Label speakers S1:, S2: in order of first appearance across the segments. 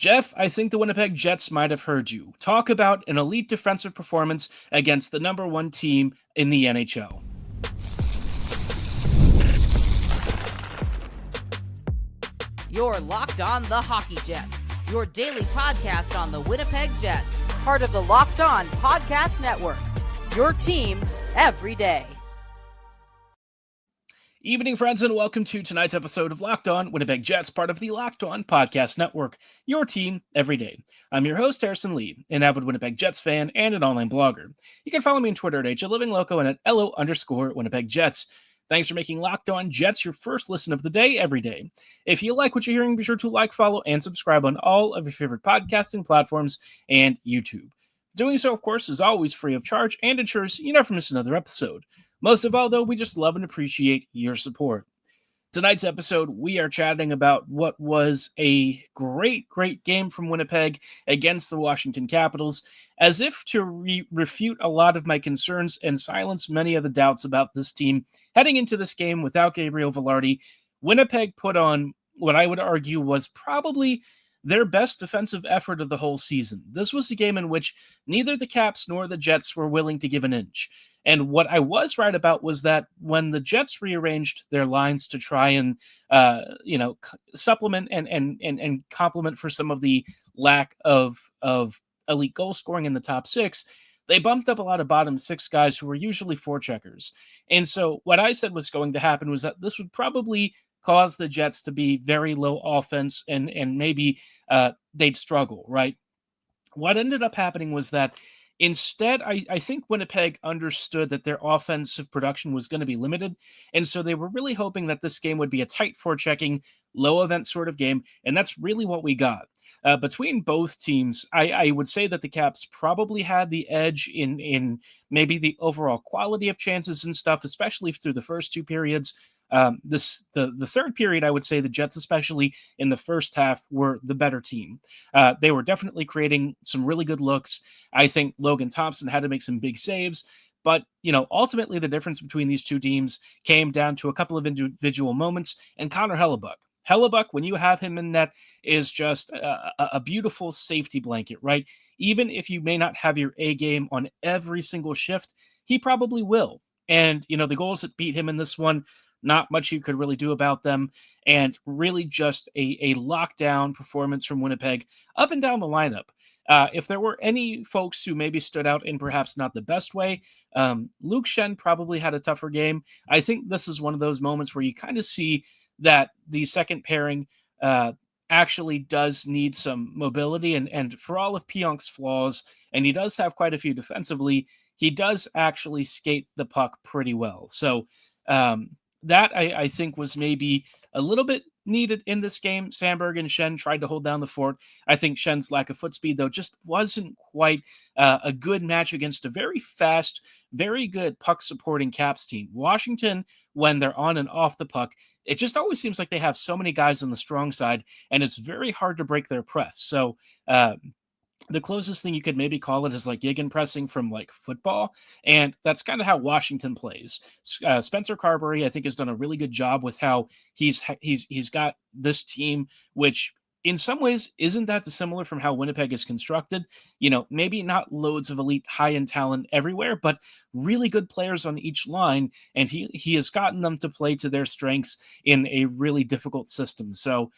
S1: Jeff, I think the Winnipeg Jets might have heard you. Talk about an elite defensive performance against the number one team in the NHL.
S2: You're Locked On the Hockey Jets, your daily podcast on the Winnipeg Jets, part of the Locked On Podcast Network, your team every day.
S1: Evening, friends, and welcome to tonight's episode of Locked On Winnipeg Jets, part of the Locked On Podcast Network, your team every day. I'm your host, Harrison Lee, an avid Winnipeg Jets fan and an online blogger. You can follow me on Twitter at HLivingLoco and at LO_Winnipeg Jets. Thanks for making Locked On Jets your first listen of the day every day. If you like what you're hearing, be sure to like, follow, and subscribe on all of your favorite podcasting platforms and YouTube. Doing so, of course, is always free of charge and ensures you never miss another episode. Most of all, though, we just love and appreciate your support. Tonight's episode, we are chatting about what was a great game from Winnipeg against the Washington Capitals, as if to refute a lot of my concerns and silence many of the doubts about this team. Heading into this game without Gabriel Vilardi, Winnipeg put on what I would argue was probably their best defensive effort of the whole season. This was a game in which neither the Caps nor the Jets were willing to give an inch. And what I was right about was that when the Jets rearranged their lines to try and, supplement and complement for some of the lack of elite goal scoring in the top six, they bumped up a lot of bottom six guys who were usually forecheckers. And so what I said was going to happen was that this would probably cause the Jets to be very low offense and maybe they'd struggle, right? What ended up happening was that instead, I think Winnipeg understood that their offensive production was going to be limited, and so they were really hoping that this game would be a tight forechecking, low-event sort of game, and that's really what we got. Between both teams, I would say that the Caps probably had the edge in maybe the overall quality of chances and stuff, especially through the first two periods. The third period, I would say the Jets, especially in the first half, were the better team. They were definitely creating some really good looks. I think Logan Thompson had to make some big saves, but ultimately the difference between these two teams came down to a couple of individual moments. And Connor Hellebuyck, when you have him in net, is just a beautiful safety blanket, right? Even if you may not have your A game on every single shift, he probably will. And the goals that beat him in this one, not much you could really do about them, and really just a lockdown performance from Winnipeg up and down the lineup. If there were any folks who maybe stood out in perhaps not the best way, Luke Schenn probably had a tougher game. I think this is one of those moments where you kind of see that the second pairing actually does need some mobility, and for all of Pionk's flaws, and he does have quite a few defensively, he does actually skate the puck pretty well. So that I think was maybe a little bit needed in this game. Sandberg and Schenn tried to hold down the fort. I think Schenn's lack of foot speed, though, just wasn't quite a good match against a very fast, very good puck-supporting Caps team. Washington, when they're on and off the puck, it just always seems like they have so many guys on the strong side, and it's very hard to break their press. So the closest thing you could maybe call it is like gegenpressing from like football, and that's kind of how Washington plays. Spencer Carberry, I think, has done a really good job with how he's got this team, which in some ways isn't that dissimilar from how Winnipeg is constructed. Maybe not loads of elite high-end talent everywhere, but really good players on each line, and he has gotten them to play to their strengths in a really difficult system. So,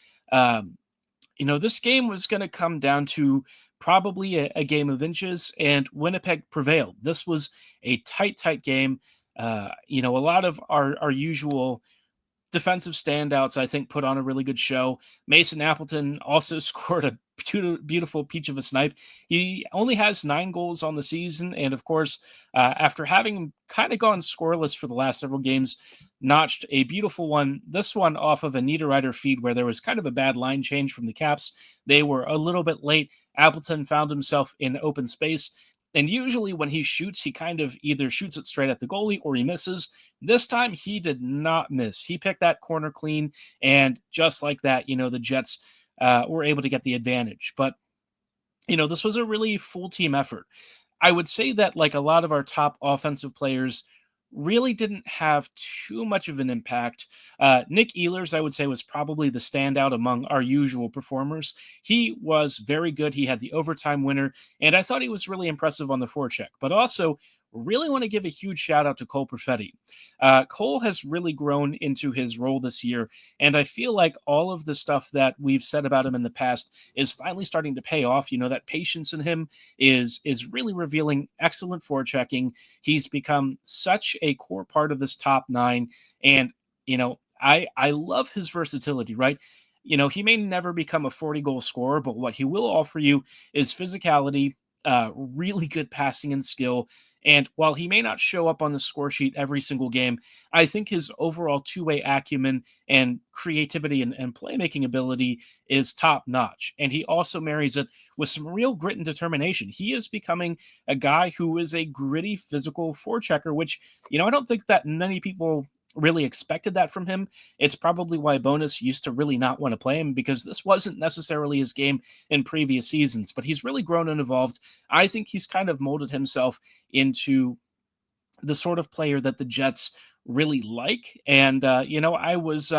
S1: this game was going to come down to probably a game of inches, and Winnipeg prevailed. This was a tight game. A lot of our usual defensive standouts, I think, put on a really good show. Mason Appleton also scored a beautiful peach of a snipe. He only has 9 goals on the season, and of course, after having kind of gone scoreless for the last several games, notched a beautiful one, this one off of a Niederreiter feed where there was kind of a bad line change from the Caps. They were a little bit late. Appleton found himself in open space, and usually when he shoots, he kind of either shoots it straight at the goalie or he misses. This time, he did not miss. He picked that corner clean, and just like that, the Jets were able to get the advantage. But, this was a really full team effort. I would say that like a lot of our top offensive players really didn't have too much of an impact. Nik Ehlers, I would say, was probably the standout among our usual performers. He was very good. He had the overtime winner, and I thought he was really impressive on the forecheck. But also, really want to give a huge shout out to Cole Perfetti. Cole has really grown into his role this year, and I feel like all of the stuff that we've said about him in the past is finally starting to pay off. You know, that patience in him is really revealing excellent forechecking. He's become such a core part of this top nine, and I love his versatility. Right, he may never become a 40-goal scorer, but what he will offer you is physicality, really good passing and skill. And while he may not show up on the score sheet every single game, I think his overall two-way acumen and creativity and playmaking ability is top notch. And he also marries it with some real grit and determination. He is becoming a guy who is a gritty physical forechecker, which, I don't think that many people really expected that from him. It's probably why Bonus used to really not want to play him, because this wasn't necessarily his game in previous seasons, but he's really grown and evolved. I think he's kind of molded himself into the sort of player that the Jets really like. And I was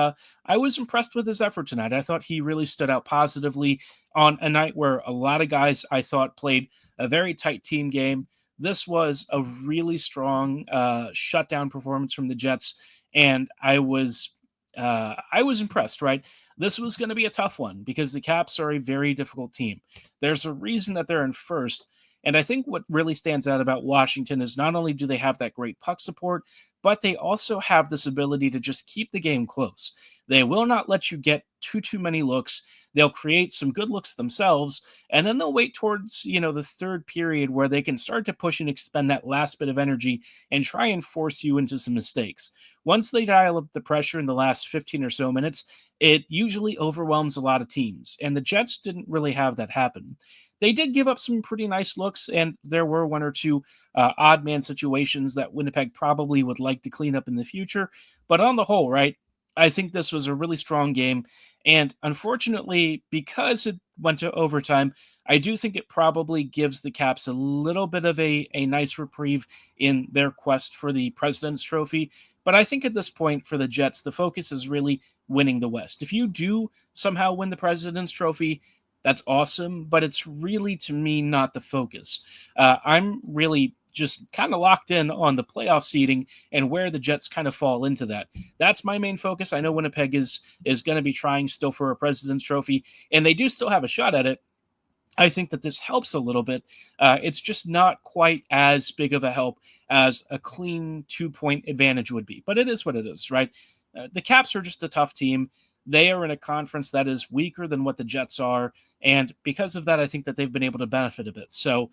S1: impressed with his effort tonight. I thought he really stood out positively on a night where a lot of guys I thought played a very tight team game. This was a really strong shutdown performance from the Jets, and I was impressed. Right, this was going to be a tough one because the Caps are a very difficult team. There's a reason that they're in first. And I think what really stands out about Washington is not only do they have that great puck support, but they also have this ability to just keep the game close. They will not let you get too many looks. They'll create some good looks themselves, and then they'll wait towards, the third period where they can start to push and expend that last bit of energy and try and force you into some mistakes. Once they dial up the pressure in the last 15 or so minutes, it usually overwhelms a lot of teams, and the Jets didn't really have that happen. They did give up some pretty nice looks, and there were one or two odd man situations that Winnipeg probably would like to clean up in the future. But on the whole, right, I think this was a really strong game. And unfortunately, because it went to overtime, I do think it probably gives the Caps a little bit of a nice reprieve in their quest for the President's Trophy. But I think at this point for the Jets, the focus is really winning the West. If you do somehow win the President's Trophy, that's awesome, but it's really, to me, not the focus. I'm really just kind of locked in on the playoff seeding and where the Jets kind of fall into that. That's my main focus. I know Winnipeg is going to be trying still for a President's Trophy, and they do still have a shot at it. I think that this helps a little bit. It's just not quite as big of a help as a clean 2-point advantage would be, but it is what it is, right? The Caps are just a tough team. They are in a conference that is weaker than what the Jets are, and because of that, I think that they've been able to benefit a bit. So,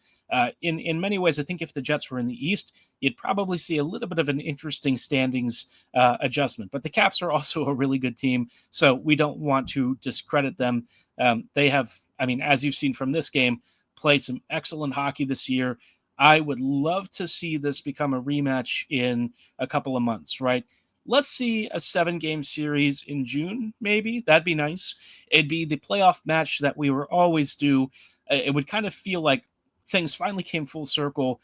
S1: in many ways, I think if the Jets were in the East, you'd probably see a little bit of an interesting standings adjustment. But the Caps are also a really good team, so we don't want to discredit them. They have, as you've seen from this game, played some excellent hockey this year. I would love to see this become a rematch in a couple of months, right? Let's see a 7-game series in June, maybe. That'd be nice. It'd be the playoff match that we were always due. It would kind of feel like things finally came full circle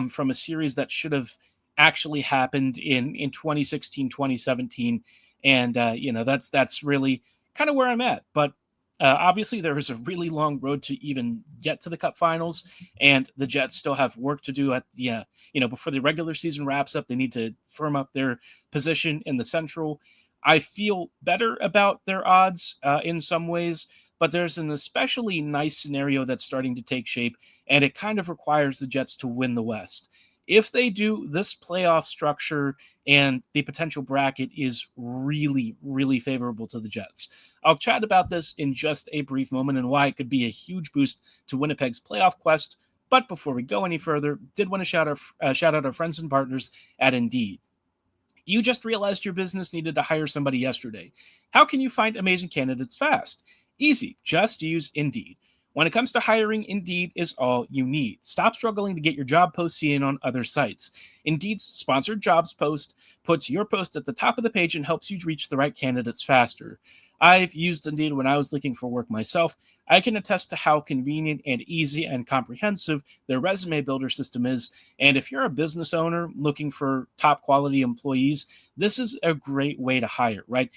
S1: from a series that should have actually happened in 2016, 2017. And, that's really kind of where I'm at. But obviously, there is a really long road to even get to the Cup Finals, and the Jets still have work to do at the before the regular season wraps up. They need to firm up their position in the Central. I feel better about their odds in some ways, but there's an especially nice scenario that's starting to take shape, and it kind of requires the Jets to win the West. If they do, this playoff structure and the potential bracket is really, really favorable to the Jets. I'll chat about this in just a brief moment and why it could be a huge boost to Winnipeg's playoff quest. But before we go any further, did want to shout out our friends and partners at Indeed. You just realized your business needed to hire somebody yesterday. How can you find amazing candidates fast? Easy, just use Indeed. When it comes to hiring, Indeed is all you need. Stop struggling to get your job post seen on other sites. Indeed's sponsored jobs post puts your post at the top of the page and helps you reach the right candidates faster. I've used Indeed when I was looking for work myself. I can attest to how convenient and easy and comprehensive their resume builder system is. And if you're a business owner looking for top quality employees, this is a great way to hire, right?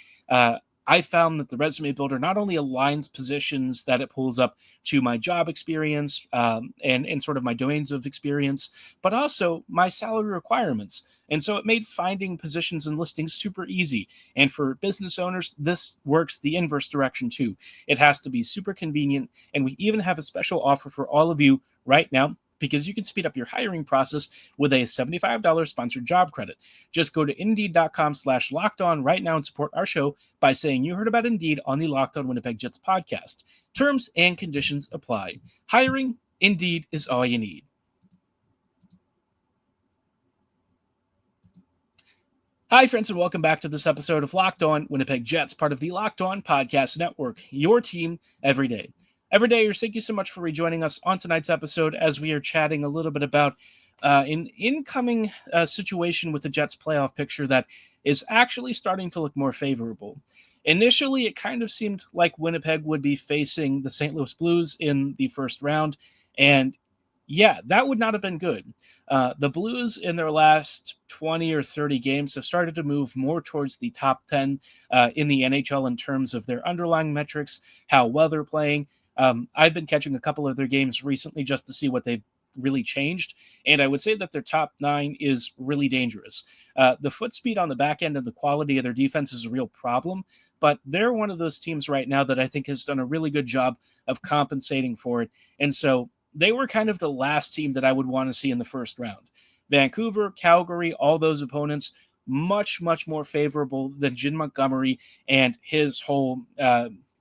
S1: I found that the resume builder not only aligns positions that it pulls up to my job experience and sort of my domains of experience, but also my salary requirements. And so it made finding positions and listings super easy. And for business owners, this works the inverse direction too. It has to be super convenient. And we even have a special offer for all of you right now, because you can speed up your hiring process with a $75 sponsored job credit. Just go to Indeed.com/lockedon right now and support our show by saying you heard about Indeed on the Locked On Winnipeg Jets podcast. Terms and conditions apply. Hiring, Indeed is all you need. Hi, friends, and welcome back to this episode of Locked On Winnipeg Jets, part of the Locked On Podcast Network, your team every day. Every day, thank you so much for rejoining us on tonight's episode as we are chatting a little bit about an incoming situation with the Jets playoff picture that is actually starting to look more favorable. Initially, it kind of seemed like Winnipeg would be facing the St. Louis Blues in the first round, and yeah, that would not have been good. The Blues in their last 20 or 30 games have started to move more towards the top 10 in the NHL in terms of their underlying metrics, how well they're playing. I've been catching a couple of their games recently just to see what they've really changed, and I would say that their top 9 is really dangerous. The foot speed on the back end and the quality of their defense is a real problem, but they're one of those teams right now that I think has done a really good job of compensating for it, and so they were kind of the last team that I would want to see in the first round. Vancouver, Calgary, all those opponents, much, much more favorable than Jim Montgomery and his whole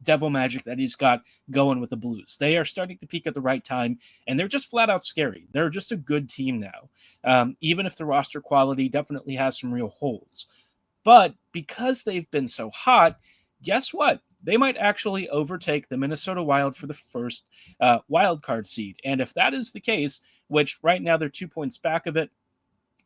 S1: devil magic that he's got going with the Blues. They are starting to peak at the right time, and they're just flat out scary. They're just a good team now, even if the roster quality definitely has some real holes. But because they've been so hot, guess what? They might actually overtake the Minnesota Wild for the first wild card seed. And if that is the case, which right now they're 2 points back of it,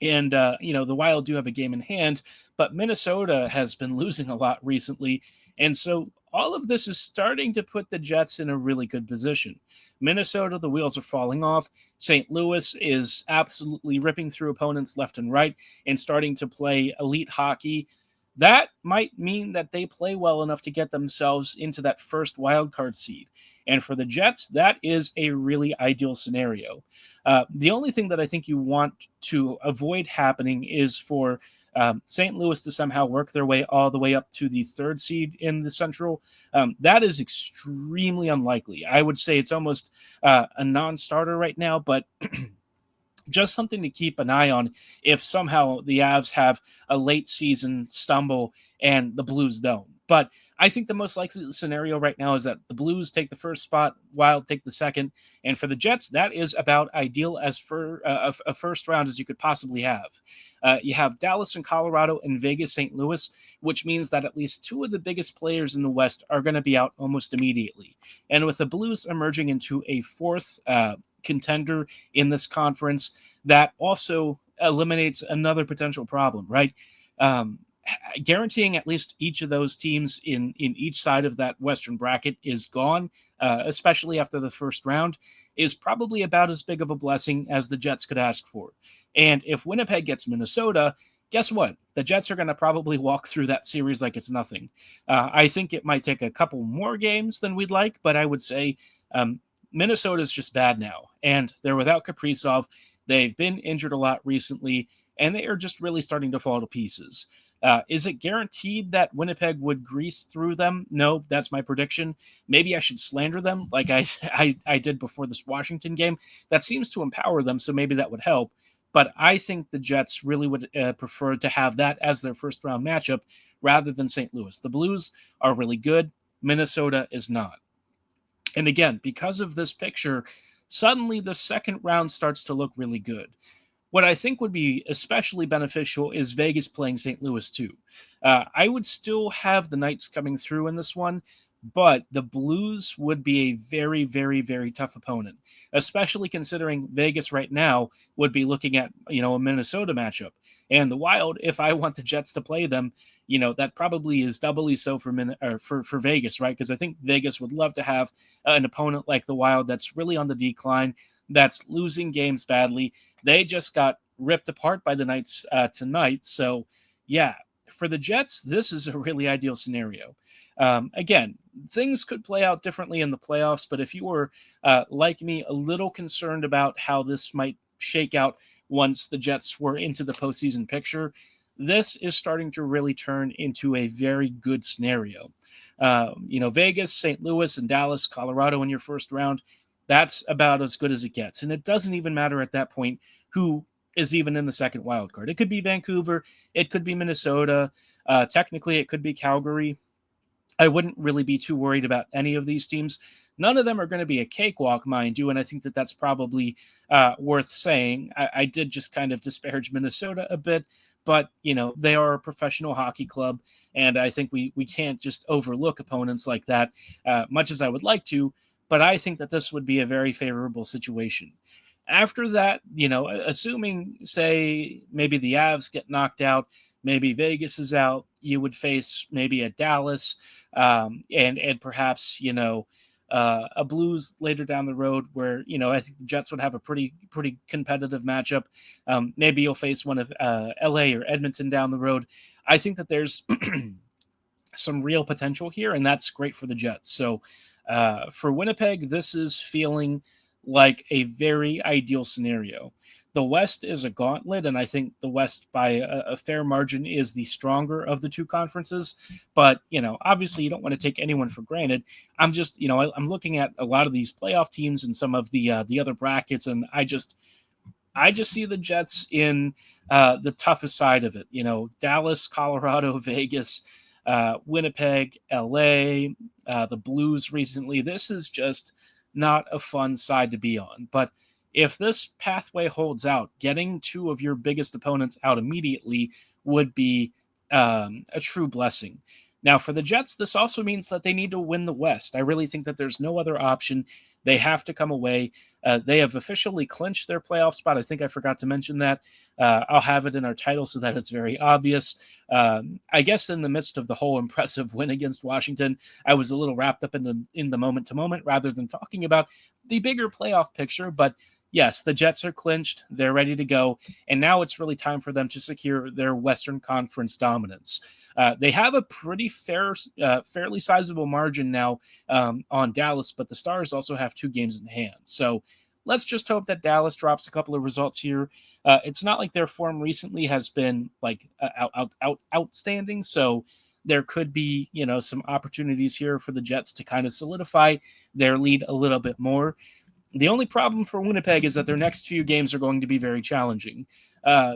S1: and the Wild do have a game in hand, but Minnesota has been losing a lot recently, and so all of this is starting to put the Jets in a really good position. Minnesota, the wheels are falling off. St. Louis is absolutely ripping through opponents left and right and starting to play elite hockey. That might mean that they play well enough to get themselves into that first wildcard seed. And for the Jets, that is a really ideal scenario. The only thing that I think you want to avoid happening is for St. Louis to somehow work their way all the way up to the third seed in the Central. That is extremely unlikely. I would say it's almost a non-starter right now, but just something to keep an eye on if somehow the Avs have a late season stumble and the Blues don't. But I think the most likely scenario right now is that the Blues take the first spot, Wild take the second, and for the Jets, that is about ideal as for a first round as you could possibly have. You have Dallas and Colorado and Vegas, St. Louis, which means that at least 2 of the biggest players in the West are going to be out almost immediately. And with the Blues emerging into a fourth contender in this conference, that also eliminates another potential problem, right? Guaranteeing at least each of those teams in each side of that Western bracket is gone, especially after the first round, is probably about as big of a blessing as the Jets could ask for. And if Winnipeg gets Minnesota, guess what? The Jets are going to probably walk through that series like it's nothing. I think it might take a couple more games than we'd like, but I would say Minnesota is just bad now, and they're without Kaprizov. They've been injured a lot recently, and they are just really starting to fall to pieces. Is it guaranteed that Winnipeg would grease through them? No, that's my prediction. Maybe I should slander them like I did before this Washington game. That seems to empower them, so maybe that would help. But I think the Jets really would prefer to have that as their first-round matchup rather than St. Louis. The Blues are really good. Minnesota is not. And again, because of this picture, suddenly the second round starts to look really good. What I think would be especially beneficial is Vegas playing St. Louis too. I would still have the Knights coming through in this one, but the Blues would be a very, very, very tough opponent, especially considering Vegas right now would be looking at, a Minnesota matchup. And the Wild, if I want the Jets to play them, that probably is doubly so for Vegas, right? Because I think Vegas would love to have an opponent like the Wild that's really on the decline, that's losing games badly. They just got ripped apart by the Knights tonight. So, yeah, for the Jets, this is a really ideal scenario. Again, things could play out differently in the playoffs, but if you were, like me, a little concerned about how this might shake out once the Jets were into the postseason picture, this is starting to really turn into a very good scenario. Vegas, St. Louis, and Dallas, Colorado in your first round, that's about as good as it gets. And it doesn't even matter at that point who is even in the second wild card. It could be Vancouver, it could be Minnesota, technically it could be Calgary. I wouldn't really be too worried about any of these teams. None of them are going to be a cakewalk, mind you, and I think that that's probably worth saying. I did just kind of disparage Minnesota a bit, but they are a professional hockey club, and I think we can't just overlook opponents like that, much as I would like to. But I think that this would be a very favorable situation. After that, assuming, say, maybe the Avs get knocked out, maybe Vegas is out, you would face maybe a Dallas, and perhaps a Blues later down the road, where I think the Jets would have a pretty competitive matchup. Maybe you'll face one of LA or Edmonton down the road. I think that there's some real potential here, and that's great for the Jets. So for Winnipeg, this is feeling like a very ideal scenario. The West is a gauntlet, and I think the West, by a fair margin, is the stronger of the two conferences. But, obviously you don't want to take anyone for granted. I'm just, I'm looking at a lot of these playoff teams and some of the other brackets, and I just see the Jets in the toughest side of it. Dallas, Colorado, Vegas, Winnipeg, LA, the Blues recently. This is just not a fun side to be on. But if this pathway holds out, getting two of your biggest opponents out immediately would be a true blessing. Now, for the Jets, this also means that they need to win the West. I really think that there's no other option. They have to come away. They have officially clinched their playoff spot. I think I forgot to mention that. I'll have it in our title so that it's very obvious. I guess in the midst of the whole impressive win against Washington, I was a little wrapped up in the moment to moment rather than talking about the bigger playoff picture. But yes, the Jets are clinched. They're ready to go. And now it's really time for them to secure their Western Conference dominance. They have a pretty fairly sizable margin now on Dallas, but the Stars also have 2 games in hand. So let's just hope that Dallas drops a couple of results here. It's not like their form recently has been like outstanding. So there could be, some opportunities here for the Jets to kind of solidify their lead a little bit more. The only problem for Winnipeg is that their next few games are going to be very challenging.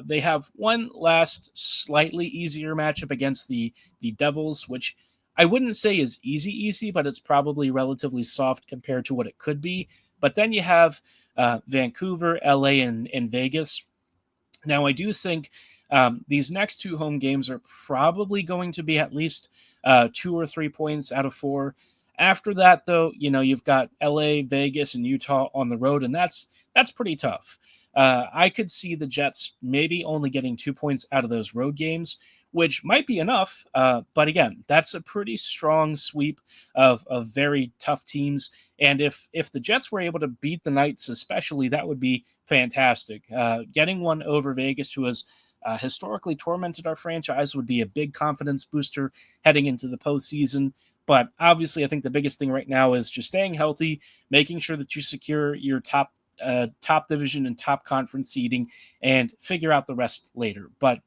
S1: They have one last slightly easier matchup against the Devils, which I wouldn't say is easy, but it's probably relatively soft compared to what it could be. But then you have Vancouver, LA, and Vegas. Now, I do think these next 2 home games are probably going to be at least 2 or 3 points out of 4. After that, though, you've got LA, Vegas, and Utah on the road, and that's pretty tough. I could see the Jets maybe only getting 2 points out of those road games, which might be enough. But again, that's a pretty strong sweep of very tough teams. And if the Jets were able to beat the Knights especially, that would be fantastic. Getting one over Vegas, who has historically tormented our franchise, would be a big confidence booster heading into the postseason. But obviously, I think the biggest thing right now is just staying healthy, making sure that you secure your top division and top conference seeding, and figure out the rest later. But,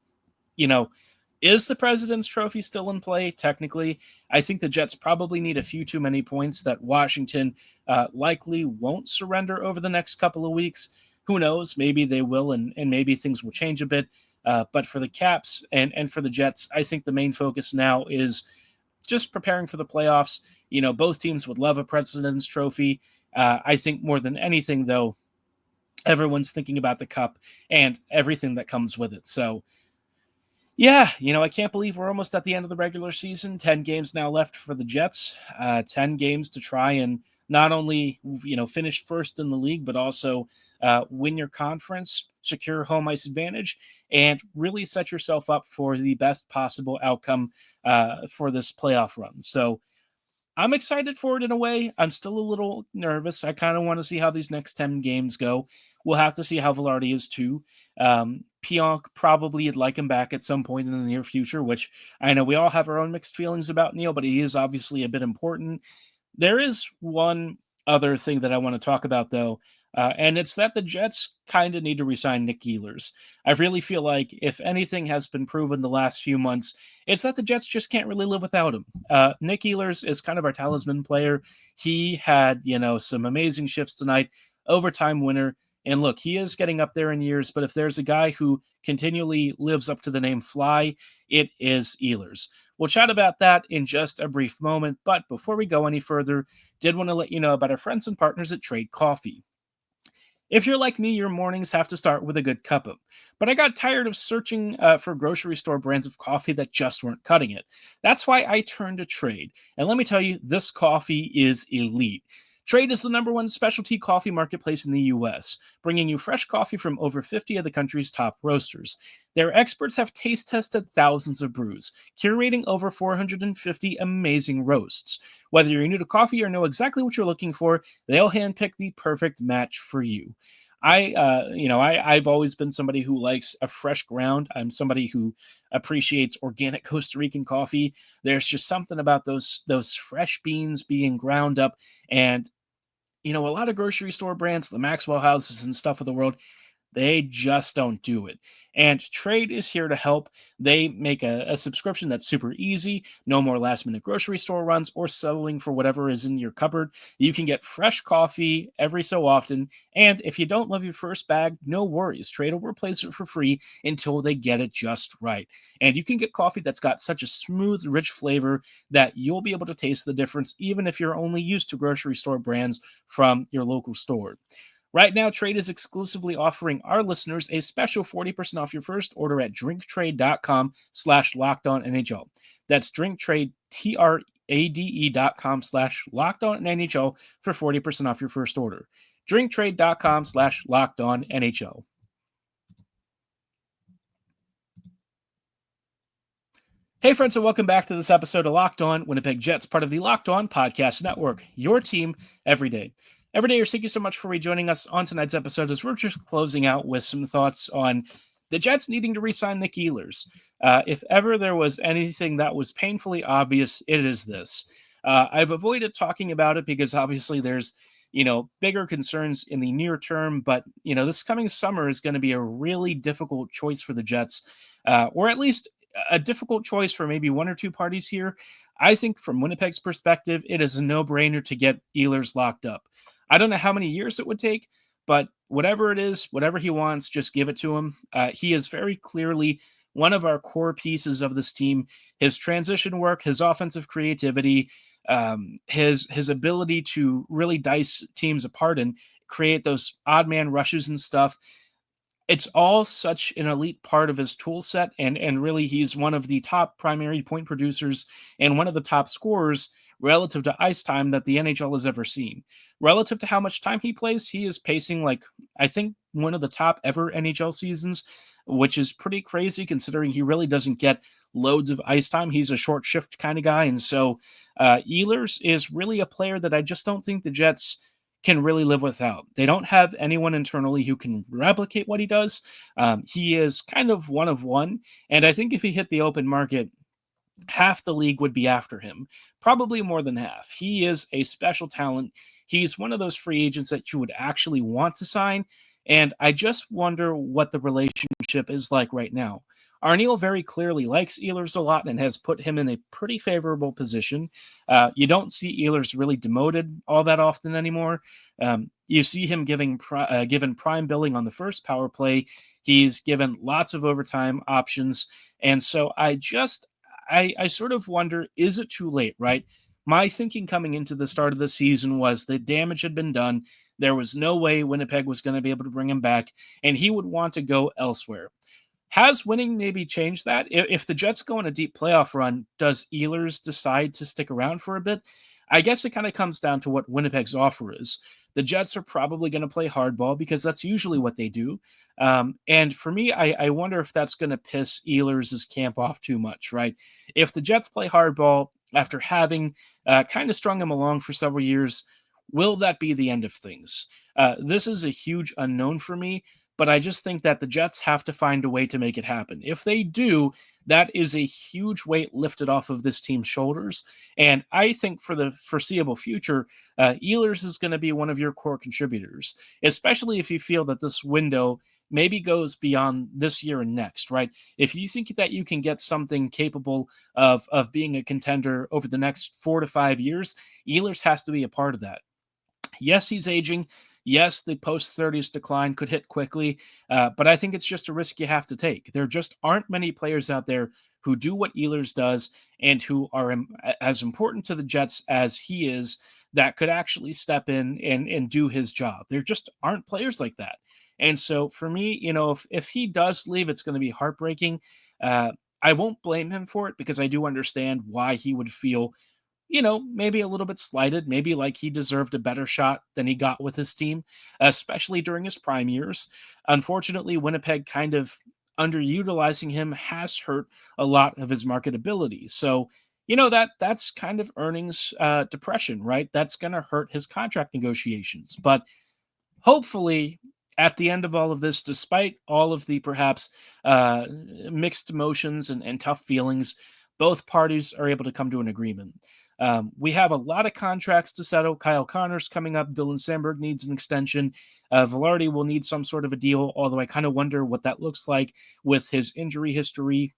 S1: is the President's Trophy still in play? Technically, I think the Jets probably need a few too many points that Washington likely won't surrender over the next couple of weeks. Who knows? Maybe they will, and maybe things will change a bit. But for the Caps and for the Jets, I think the main focus now is just preparing for the playoffs. Both teams would love a President's Trophy. I think more than anything, though, everyone's thinking about the Cup and everything that comes with it. So, yeah, I can't believe we're almost at the end of the regular season. 10 games now left for the Jets. 10 games to try and not only, finish first in the league, but also win your conference. secure home ice advantage, and really set yourself up for the best possible outcome for this playoff run. So I'm excited for it in a way. I'm still a little nervous. I kind of want to see how these next 10 games go. We'll have to see how Vilardi is too. Pionk, probably you'd like him back at some point in the near future, which I know we all have our own mixed feelings about Neil, but he is obviously a bit important. There is one other thing that I want to talk about, though, and it's that the Jets kind of need to resign Nik Ehlers. I really feel like if anything has been proven the last few months, it's that the Jets just can't really live without him. Nik Ehlers is kind of our talisman player. He had, some amazing shifts tonight, overtime winner. And look, he is getting up there in years, but if there's a guy who continually lives up to the name Fly, it is Ehlers. We'll chat about that in just a brief moment, but before we go any further, did want to let you know about our friends and partners at Trade Coffee. If you're like me, your mornings have to start with a good cuppa. But I got tired of searching for grocery store brands of coffee that just weren't cutting it. That's why I turned to Trade. And let me tell you, this coffee is elite. Trade is the #1 specialty coffee marketplace in the U.S., bringing you fresh coffee from over 50 of the country's top roasters. Their experts have taste tested thousands of brews, curating over 450 amazing roasts. Whether you're new to coffee or know exactly what you're looking for, they'll handpick the perfect match for you. I've always been somebody who likes a fresh ground. I'm somebody who appreciates organic Costa Rican coffee. There's just something about those fresh beans being ground up, and a lot of grocery store brands, the Maxwell Houses and stuff of the world, they just don't do it. And Trade is here to help. They make a subscription that's super easy. No more last minute grocery store runs or settling for whatever is in your cupboard. You can get fresh coffee every so often. And if you don't love your first bag, no worries. Trade will replace it for free until they get it just right. And you can get coffee that's got such a smooth, rich flavor that you'll be able to taste the difference, even if you're only used to grocery store brands from your local store. Right now, Trade is exclusively offering our listeners a special 40% off your first order at drinktrade.com/LockedOnNHL. That's drinktrade, TRADE.com/LockedOnNHL for 40% off your first order. drinktrade.com/LockedOnNHL. Hey friends, and welcome back to this episode of Locked On Winnipeg Jets, part of the Locked On Podcast Network, your team every day. Every day, thank you so much for rejoining us on tonight's episode as we're just closing out with some thoughts on the Jets needing to re-sign Nik Ehlers. If ever there was anything that was painfully obvious, it is this. I've avoided talking about it because obviously there's, bigger concerns in the near term, but, this coming summer is going to be a really difficult choice for the Jets, or at least a difficult choice for maybe one or two parties here. I think from Winnipeg's perspective, it is a no-brainer to get Ehlers locked up. I don't know how many years it would take, but whatever it is, whatever he wants, just give it to him. He is very clearly one of our core pieces of this team. His transition work, his offensive creativity, his ability to really dice teams apart and create those odd man rushes and stuff. It's all such an elite part of his tool set, and really he's one of the top primary point producers and one of the top scorers relative to ice time that the NHL has ever seen. Relative to how much time he plays, he is pacing I think one of the top ever NHL seasons, which is pretty crazy considering he really doesn't get loads of ice time. He's a short shift kind of guy, and so Ehlers is really a player that I just don't think the Jets can really live without. They don't have anyone internally who can replicate what he does. He is kind of one of one, and I think if he hit the open market, half the league would be after him, probably more than half. He is a special talent. He's one of those free agents that you would actually want to sign, and I just wonder what the relationship is like right now. Arniel very clearly likes Ehlers a lot and has put him in a pretty favorable position. You don't see Ehlers really demoted all that often anymore. You see him given prime billing on the first power play. He's given lots of overtime options. And so I sort of wonder, is it too late, right? My thinking coming into the start of the season was that damage had been done. There was no way Winnipeg was going to be able to bring him back, and he would want to go elsewhere. Has winning maybe changed that? If the Jets go on a deep playoff run, does Ehlers decide to stick around for a bit? I guess it kind of comes down to what Winnipeg's offer is. The Jets are probably going to play hardball because that's usually what they do. And for me, I wonder if that's going to piss Ehlers' camp off too much, right? If the Jets play hardball after having kind of strung him along for several years, will that be the end of things? This is a huge unknown for me, but I just think that the Jets have to find a way to make it happen. If they do, that is a huge weight lifted off of this team's shoulders. And I think for the foreseeable future, Ehlers is going to be one of your core contributors, especially if you feel that this window maybe goes beyond this year and next, right? If you think that you can get something capable of being a contender over the next 4 to 5 years, Ehlers has to be a part of that. Yes, he's aging. Yes, the post 30s decline could hit quickly, but I think it's just a risk you have to take. There just aren't many players out there who do what Ehlers does and who are as important to the Jets as he is that could actually step in and do his job. There just aren't players like that. And so for me, if he does leave, it's going to be heartbreaking. I won't blame him for it because I do understand why he would feel maybe a little bit slighted, maybe like he deserved a better shot than he got with his team, especially during his prime years. Unfortunately, Winnipeg kind of underutilizing him has hurt a lot of his marketability. So, that's kind of earnings depression, right? That's going to hurt his contract negotiations. But hopefully, at the end of all of this, despite all of the perhaps mixed emotions and tough feelings, both parties are able to come to an agreement. We have a lot of contracts to settle. Kyle Connor's coming up. Dylan Sandberg needs an extension. Vilardi will need some sort of a deal, although I kind of wonder what that looks like with his injury history.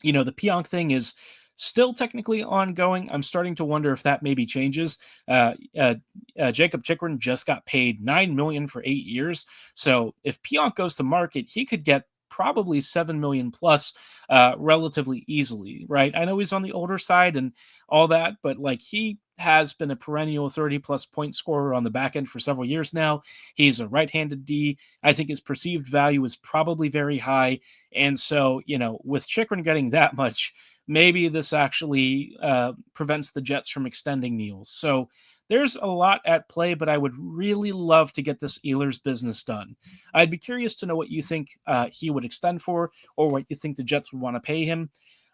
S1: The Pionk thing is still technically ongoing. I'm starting to wonder if that maybe changes. Jacob Chikrin just got paid $9 million for 8 years. So if Pionk goes to market, he could get probably $7 million plus relatively easily, right? I know he's on the older side and all that, but like he has been a perennial 30 plus point scorer on the back end for several years now. He's a right-handed D. I think his perceived value is probably very high. And so, with Chikrin getting that much, maybe this actually prevents the Jets from extending Niels. So there's a lot at play, but I would really love to get this Ehlers business done. I'd be curious to know what you think he would extend for, or what you think the Jets would want to pay him.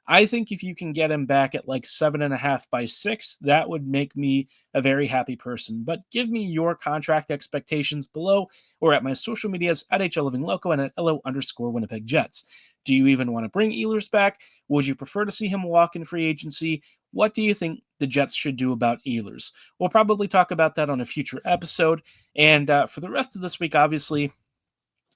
S1: I think if you can get him back at like 7.5 by 6, that would make me a very happy person. But give me your contract expectations below or at my social medias at HLLivingLoco and at LO_Winnipeg Jets. Do you even want to bring Ehlers back? Would you prefer to see him walk in free agency? What do you think the Jets should do about Ehlers? We'll probably talk about that on a future episode. And for the rest of this week, obviously,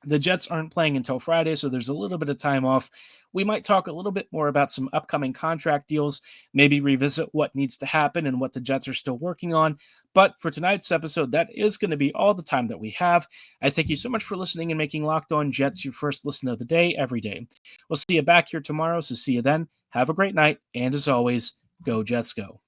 S1: the Jets aren't playing until Friday, so there's a little bit of time off. We might talk a little bit more about some upcoming contract deals, maybe revisit what needs to happen and what the Jets are still working on. But for tonight's episode, that is going to be all the time that we have. I thank you so much for listening and making Locked On Jets your first listen of the day every day. We'll see you back here tomorrow, so see you then. Have a great night, and as always, go Jets go.